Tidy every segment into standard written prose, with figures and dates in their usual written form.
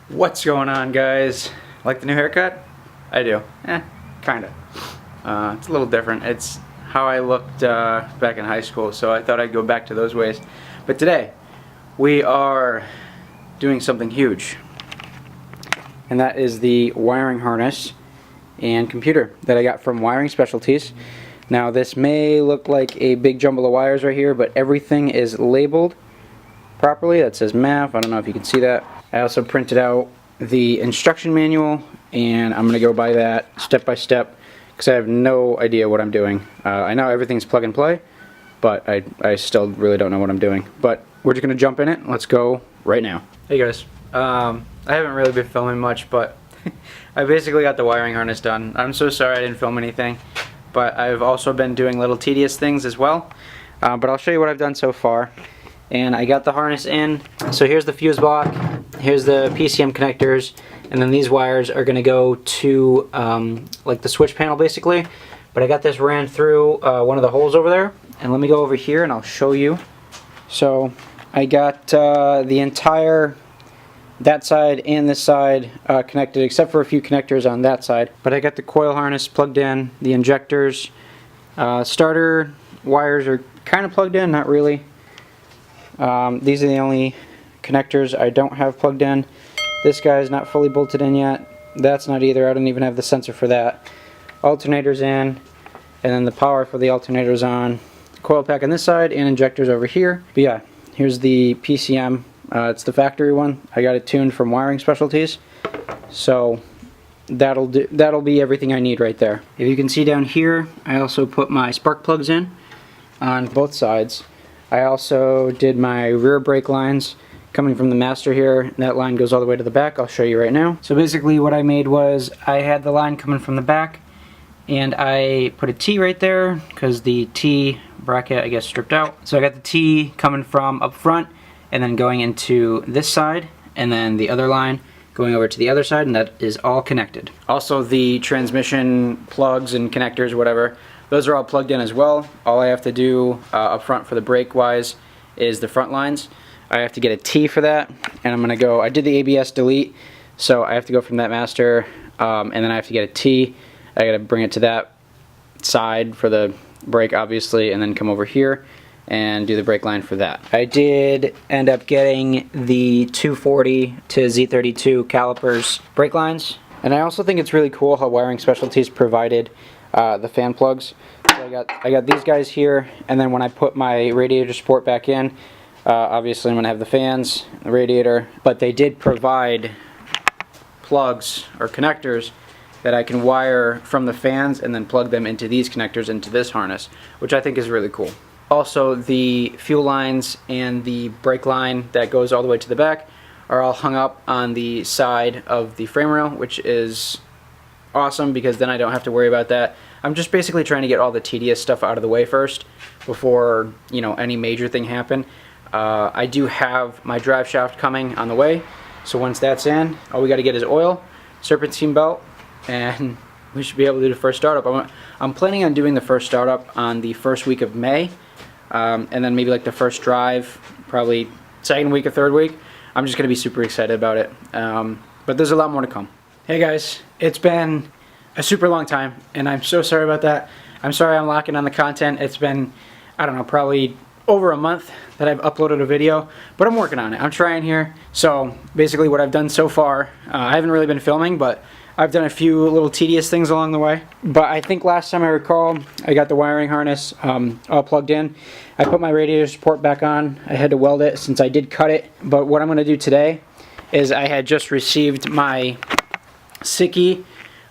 What's going on, guys? Like the new haircut? I do. Kinda. It's a little different. It's how I looked back in high school, so I thought I'd go back to those ways. But today, we are doing something huge. And that is the wiring harness and computer that I got from Wiring Specialties. Now, this may look like a big jumble of wires right here, but everything is labeled properly. That says MAF. I don't know if you can see that. I also printed out the instruction manual, and I'm going to go by that step by step because I have no idea what I'm doing. I know everything's plug and play, but I still really don't know what I'm doing. But we're just going to jump in it. Let's go right now. Hey guys, I haven't really been filming much, but I basically got the wiring harness done. I'm so sorry I didn't film anything, but I've also been doing little tedious things as well. But I'll show you what I've done so far. And I got the harness in. So here's the fuse block, here's the PCM connectors, and then these wires are going to go to like the switch panel basically. But I got this ran through one of the holes over there, and let me go over here and I'll show you. So I got the entire, that side and this side connected, except for a few connectors on that side. But I got the coil harness plugged in, the injectors, starter wires are kind of plugged in, not really. These are the only connectors I don't have plugged in. This guy is not fully bolted in yet. That's not either. I don't even have the sensor for that. Alternator's in, and then the power for the alternator's on. Coil pack on this side and injectors over here. But yeah, here's the PCM. It's the factory one. I got it tuned from Wiring Specialties. So that'll be everything I need right there. If you can see down here, I also put my spark plugs in on both sides. I also did my rear brake lines coming from the master here. That line goes all the way to the back. I'll show you right now. So basically what I made was I had the line coming from the back, and I put a T right there because the T bracket I guess stripped out. So I got the T coming from up front and then going into this side, and then the other line going over to the other side, and that is all connected. Also the transmission plugs and connectors, whatever, those are all plugged in as well. All I have to do up front for the brake wise is the front lines. I have to get a T for that, and I'm gonna go, I did the ABS delete, so I have to go from that master, and then I have to get a T. I gotta bring it to that side for the brake obviously, and then come over here and do the brake line for that. I did end up getting the 240 to Z32 calipers brake lines, and I also think it's really cool how Wiring Specialties provided the fan plugs. So I got these guys here, and then when I put my radiator support back in, obviously I'm going to have the fans, the radiator, but they did provide plugs or connectors that I can wire from the fans and then plug them into these connectors into this harness, which I think is really cool. Also, the fuel lines and the brake line that goes all the way to the back are all hung up on the side of the frame rail, which is awesome because then I don't have to worry about that. I'm just basically trying to get all the tedious stuff out of the way first before, you know, any major thing happen. I do have my drive shaft coming on the way, so once that's in, all we got to get is oil, serpentine belt, and we should be able to do the first startup. I'm planning on doing the first startup on the first week of May, and then maybe like the first drive, probably second week or third week. I'm just going to be super excited about it, but there's a lot more to come. Hey guys, it's been a super long time, and I'm so sorry about that. I'm sorry I'm locking on the content. It's been, I don't know, probably over a month that I've uploaded a video, but I'm working on it. I'm trying here. So basically what I've done so far, I haven't really been filming, but I've done a few little tedious things along the way. But I think last time I recall, I got the wiring harness all plugged in. I put my radiator support back on. I had to weld it since I did cut it. But what I'm going to do today is I had just received my Sicky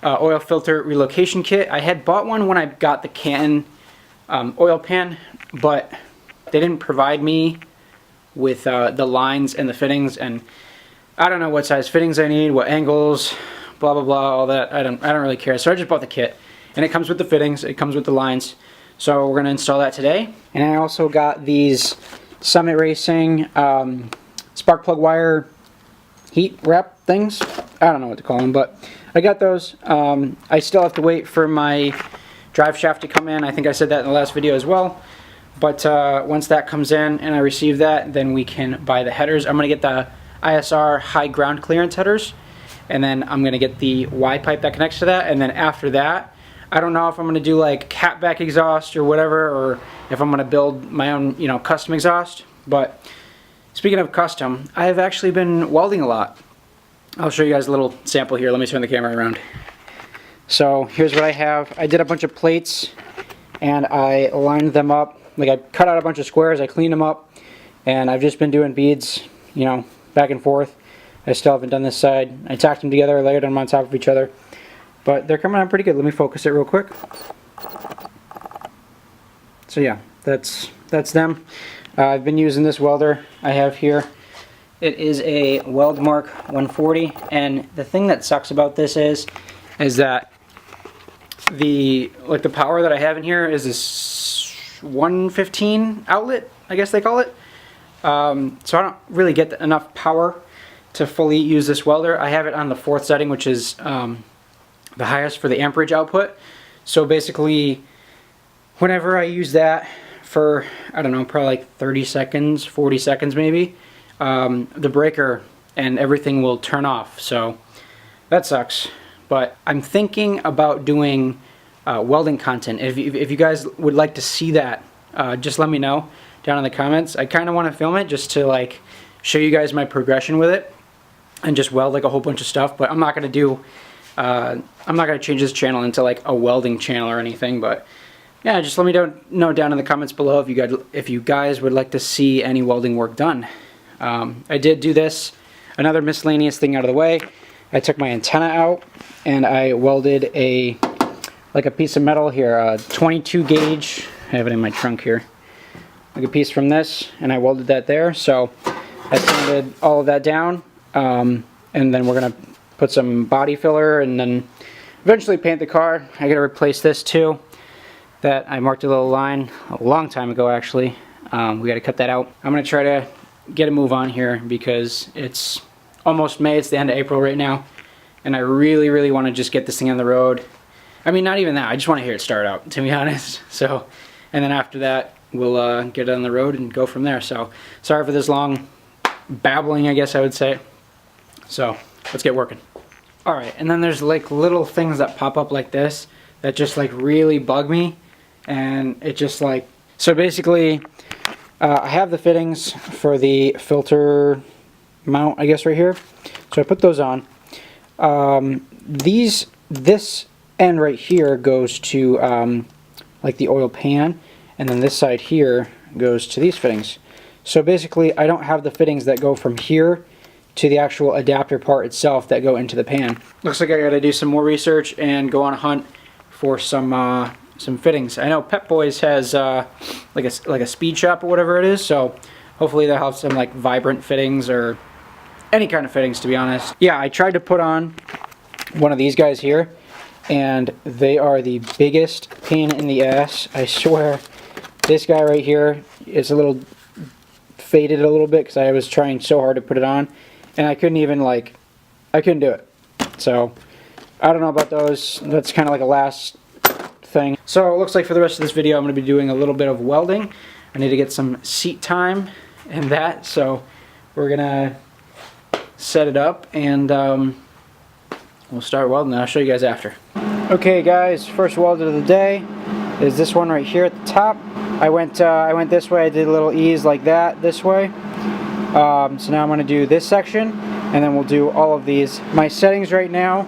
oil filter relocation kit. I had bought one when I got the Canton oil pan, but they didn't provide me with the lines and the fittings, and I don't know what size fittings I need, what angles, blah blah blah, all that. I don't really care. So I just bought the kit, and it comes with the fittings, it comes with the lines. So we're gonna install that today. And I also got these Summit Racing spark plug wire heat wrap things. I don't know what to call them, but I got those. I still have to wait for my drive shaft to come in. I think I said that in the last video as well. But once that comes in and I receive that, then we can buy the headers. I'm going to get the ISR high ground clearance headers, and then I'm going to get the Y pipe that connects to that, and then after that, I don't know if I'm going to do like catback exhaust or whatever, or if I'm going to build my own, you know, custom exhaust. But speaking of custom, I've actually been welding a lot. I'll show you guys a little sample here. Let me turn the camera around. So here's what I have. I did a bunch of plates and I lined them up. Like, I cut out a bunch of squares, I cleaned them up, and I've just been doing beads, you know, back and forth. I still haven't done this side. I tacked them together, layered them on top of each other. But they're coming out pretty good. Let me focus it real quick. So yeah, that's them. I've been using this welder I have here. It is a Weldmark 140, and the thing that sucks about this is that the power that I have in here is this 115 outlet, I guess they call it. So I don't really get enough power to fully use this welder. I have it on the 4th setting, which is the highest for the amperage output. So basically, whenever I use that for, I don't know, probably like 30 seconds, 40 seconds maybe, the breaker and everything will turn off. So that sucks. But I'm thinking about doing welding content. If you guys would like to see that, just let me know down in the comments. I kind of want to film it just to like show you guys my progression with it and just weld like a whole bunch of stuff. But I'm not going to do I'm not going to change this channel into like a welding channel or anything, but yeah, just let me know down in the comments below if you guys would like to see any welding work done. I did do this, another miscellaneous thing out of the way. I took my antenna out and I welded a piece of metal here, a 22 gauge, I have it in my trunk here, like a piece from this, and I welded that there. So I sanded all of that down, and then we're going to put some body filler and then eventually paint the car. I got to replace this too. That I marked a little line a long time ago actually. We got to cut that out. I'm going to try to get a move on here because it's almost May. It's the end of April right now, and I really want to just get this thing on the road. I mean, not even that. I just want to hear it start out, to be honest. So, and then after that, we'll get it on the road and go from there. So, sorry for this long babbling, I guess I would say. So, let's get working. Alright, and then there's like little things that pop up like this that just like really bug me, and it just like, so basically I have the fittings for the filter mount, I guess, right here. So I put those on. This end right here goes to like the oil pan, and then this side here goes to these fittings. So basically I don't have the fittings that go from here to the actual adapter part itself that go into the pan. Looks like I gotta do some more research and go on a hunt for some fittings. I know Pep Boys has like a speed shop or whatever it is, so hopefully they'll have some like vibrant fittings or any kind of fittings, to be honest. Yeah, I tried to put on one of these guys here, and they are the biggest pain in the ass. I swear, this guy right here is a little faded a little bit because I was trying so hard to put it on, and I couldn't even I couldn't do it. So I don't know about those. That's kind of like a last thing. So it looks like for the rest of this video I'm going to be doing a little bit of welding. I need to get some seat time and that, so we're gonna set it up and we'll start welding. I'll show you guys after. Okay guys, first weld of the day is this one right here at the top. I went this way. I did a little ease like that this way. So now I'm going to do this section, and then we'll do all of these. My settings right now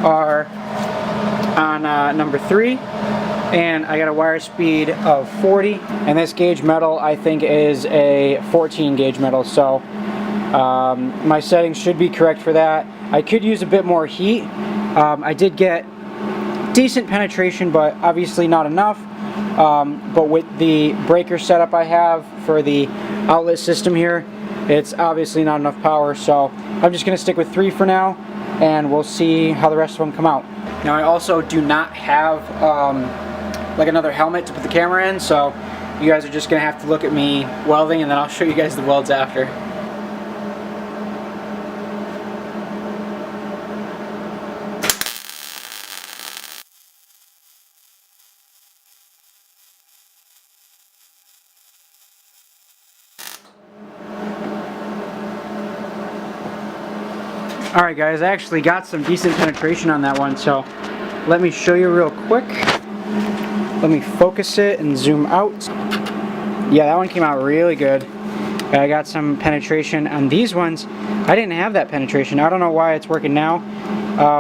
are on number 3, and I got a wire speed of 40, and this gauge metal I think is a 14 gauge metal, so my settings should be correct for that. I could use a bit more heat. I did get decent penetration, but obviously not enough. But with the breaker setup I have for the outlet system here, it's obviously not enough power, so I'm just going to stick with 3 for now, and we'll see how the rest of them come out. Now I also do not have like another helmet to put the camera in, so you guys are just going to have to look at me welding, and then I'll show you guys the welds after. Alright guys, I actually got some decent penetration on that one, so let me show you real quick. Let me focus it and zoom out. Yeah, that one came out really good. I got some penetration on these ones. I didn't have that penetration. I don't know why it's working now.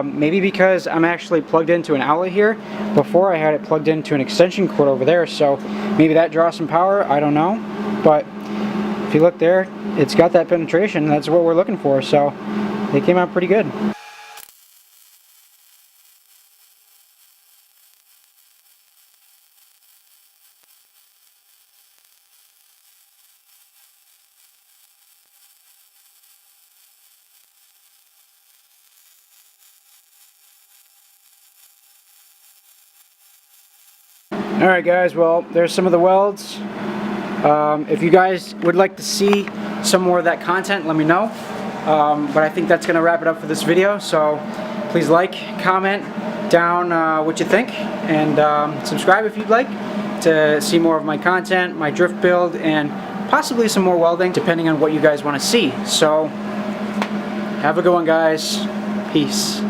Maybe because I'm actually plugged into an outlet here. Before I had it plugged into an extension cord over there, so maybe that draws some power, I don't know. But if you look there, it's got that penetration. That's what we're looking for, so they came out pretty good. Alright guys, well, there's some of the welds. If you guys would like to see some more of that content, let me know. But I think that's going to wrap it up for this video, so please like, comment down what you think, and subscribe if you'd like to see more of my content, my drift build, and possibly some more welding, depending on what you guys want to see. So, have a good one guys. Peace.